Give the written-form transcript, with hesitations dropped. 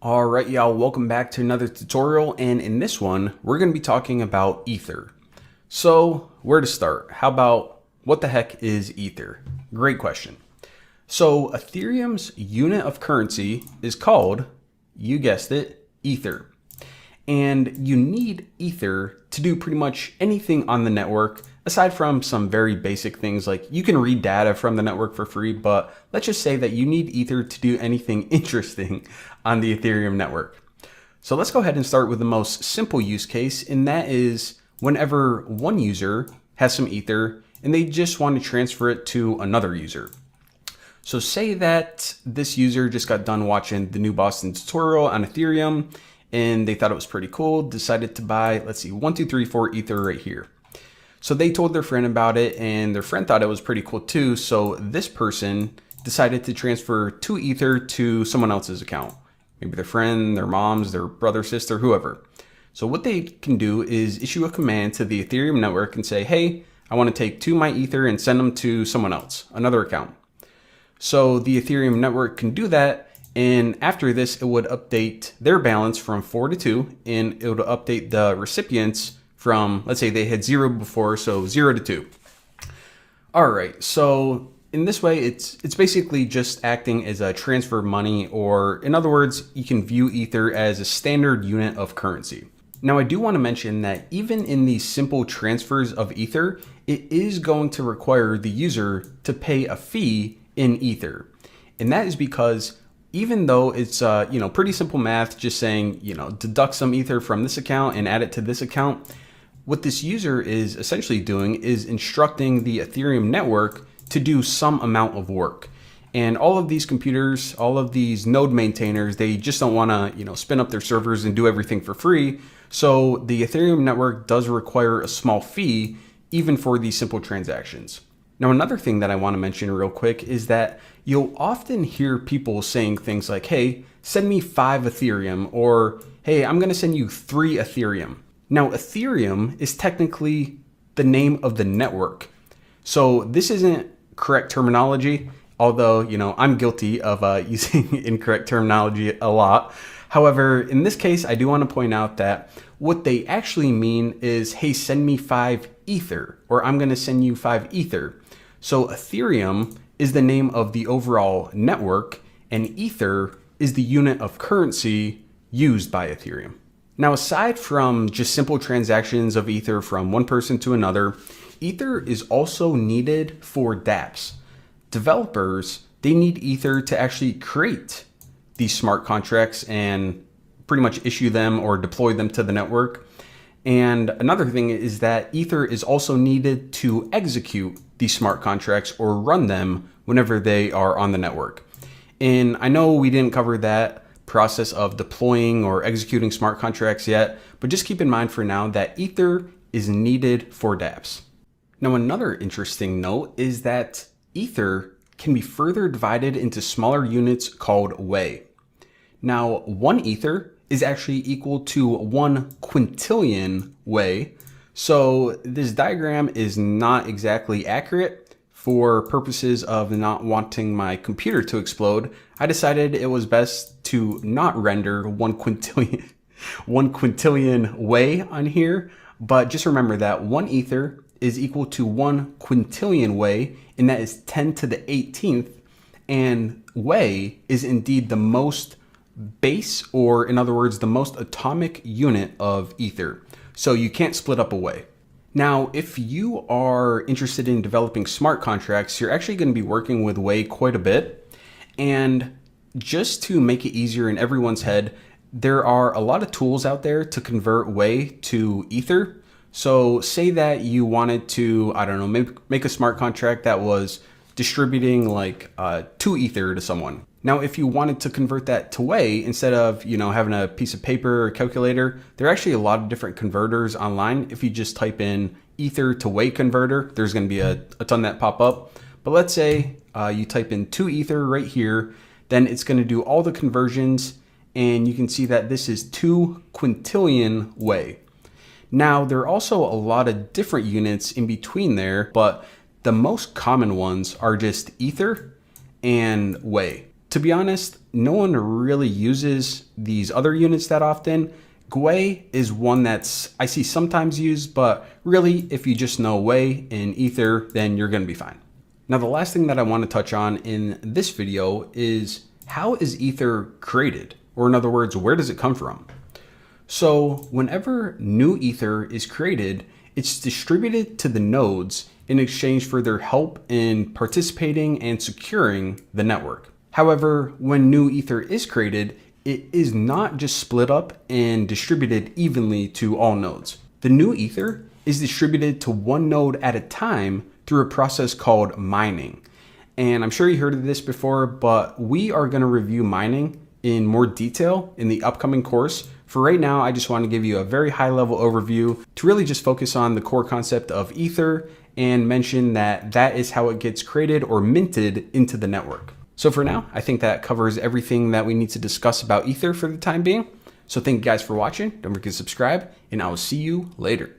All right, y'all, welcome back to another tutorial, and in this one, we're going to be talking about Ether. So, where to start? How about what the heck is Ether? Great question. So, Ethereum's unit of currency is called, you guessed it, Ether. And you need Ether to do pretty much anything on the network, aside from some very basic things like you can read data from the network for free, but let's just say that you need Ether to do anything interesting on the Ethereum network. So let's go ahead and start with the most simple use case, and that is whenever one user has some Ether and they just want to transfer it to another user. So say that this user just got done watching the new Boston tutorial on Ethereum and they thought it was pretty cool, decided to buy, let's see, 1, 2, 3, 4 Ether right here. So they told their friend about it and their friend thought it was pretty cool too. So this person decided to transfer 2 Ether to someone else's account. Maybe their friend, their mom's, their brother, sister, whoever. So what they can do is issue a command to the Ethereum network and say, hey, I want to take 2 my Ether and send them to someone else, another account. So the Ethereum network can do that. And after this, it would update their balance from 4 to 2, and it would update the recipients from, let's say they had 0 before, so 0 to 2. All right, so in this way, it's basically just acting as a transfer of money, or in other words, you can view Ether as a standard unit of currency. Now, I do want to mention that even in these simple transfers of Ether, it is going to require the user to pay a fee in Ether. And that is because even though it's pretty simple math, just saying, deduct some Ether from this account and add it to this account, what this user is essentially doing is instructing the Ethereum network to do some amount of work. And all of these computers, all of these node maintainers, they just don't want to, spin up their servers and do everything for free. So the Ethereum network does require a small fee even for these simple transactions. Now, another thing that I want to mention real quick is that you'll often hear people saying things like, hey, send me 5 Ethereum, or hey, I'm going to send you 3 Ethereum. Now, Ethereum is technically the name of the network. So this isn't correct terminology, although, I'm guilty of using incorrect terminology a lot. However, in this case, I do want to point out that what they actually mean is, hey, send me 5 Ether, or I'm going to send you 5 Ether. So Ethereum is the name of the overall network, and Ether is the unit of currency used by Ethereum. Now, aside from just simple transactions of Ether from one person to another, Ether is also needed for dApps. Developers, they need Ether to actually create these smart contracts and pretty much issue them or deploy them to the network. And another thing is that Ether is also needed to execute these smart contracts or run them whenever they are on the network. And I know we didn't cover that process of deploying or executing smart contracts yet, but just keep in mind for now that Ether is needed for dApps. Now, another interesting note is that Ether can be further divided into smaller units called Wei. Now, 1 Ether is actually equal to 1 quintillion Wei. So this diagram is not exactly accurate. For purposes of not wanting my computer to explode, I decided it was best to not render 1 quintillion Wei on here. But just remember that 1 Ether is equal to 1 quintillion Wei, and that is 10 to the 18th. And Wei is indeed the most base, or in other words, the most atomic unit of Ether. So you can't split up a Wei. Now, if you are interested in developing smart contracts, you're actually going to be working with Wei quite a bit. And just to make it easier in everyone's head, there are a lot of tools out there to convert Wei to Ether. So say that you wanted to, make a smart contract that was distributing like 2 Ether to someone. Now, if you wanted to convert that to Wei, instead of, having a piece of paper or calculator, there are actually a lot of different converters online. If you just type in Ether to Wei converter, there's going to be a ton that pop up. But let's say you type in 2 Ether right here, then it's going to do all the conversions, and you can see that this is 2 quintillion Wei. Now, there are also a lot of different units in between there, but the most common ones are just Ether and Wei. To be honest, no one really uses these other units that often. Gwei is one that's I see sometimes used, but really if you just know Wei and Ether, then you're going to be fine. Now, the last thing that I want to touch on in this video is how is Ether created? Or in other words, where does it come from? So whenever new Ether is created, it's distributed to the nodes in exchange for their help in participating and securing the network. However, when new Ether is created, it is not just split up and distributed evenly to all nodes. The new Ether is distributed to one node at a time through a process called mining. And I'm sure you heard of this before, but we are going to review mining in more detail in the upcoming course. For right now, I just want to give you a very high level overview to really just focus on the core concept of Ether and mention that that is how it gets created or minted into the network. So for now, I think that covers everything that we need to discuss about Ether for the time being. So thank you guys for watching. Don't forget to subscribe, and I will see you later.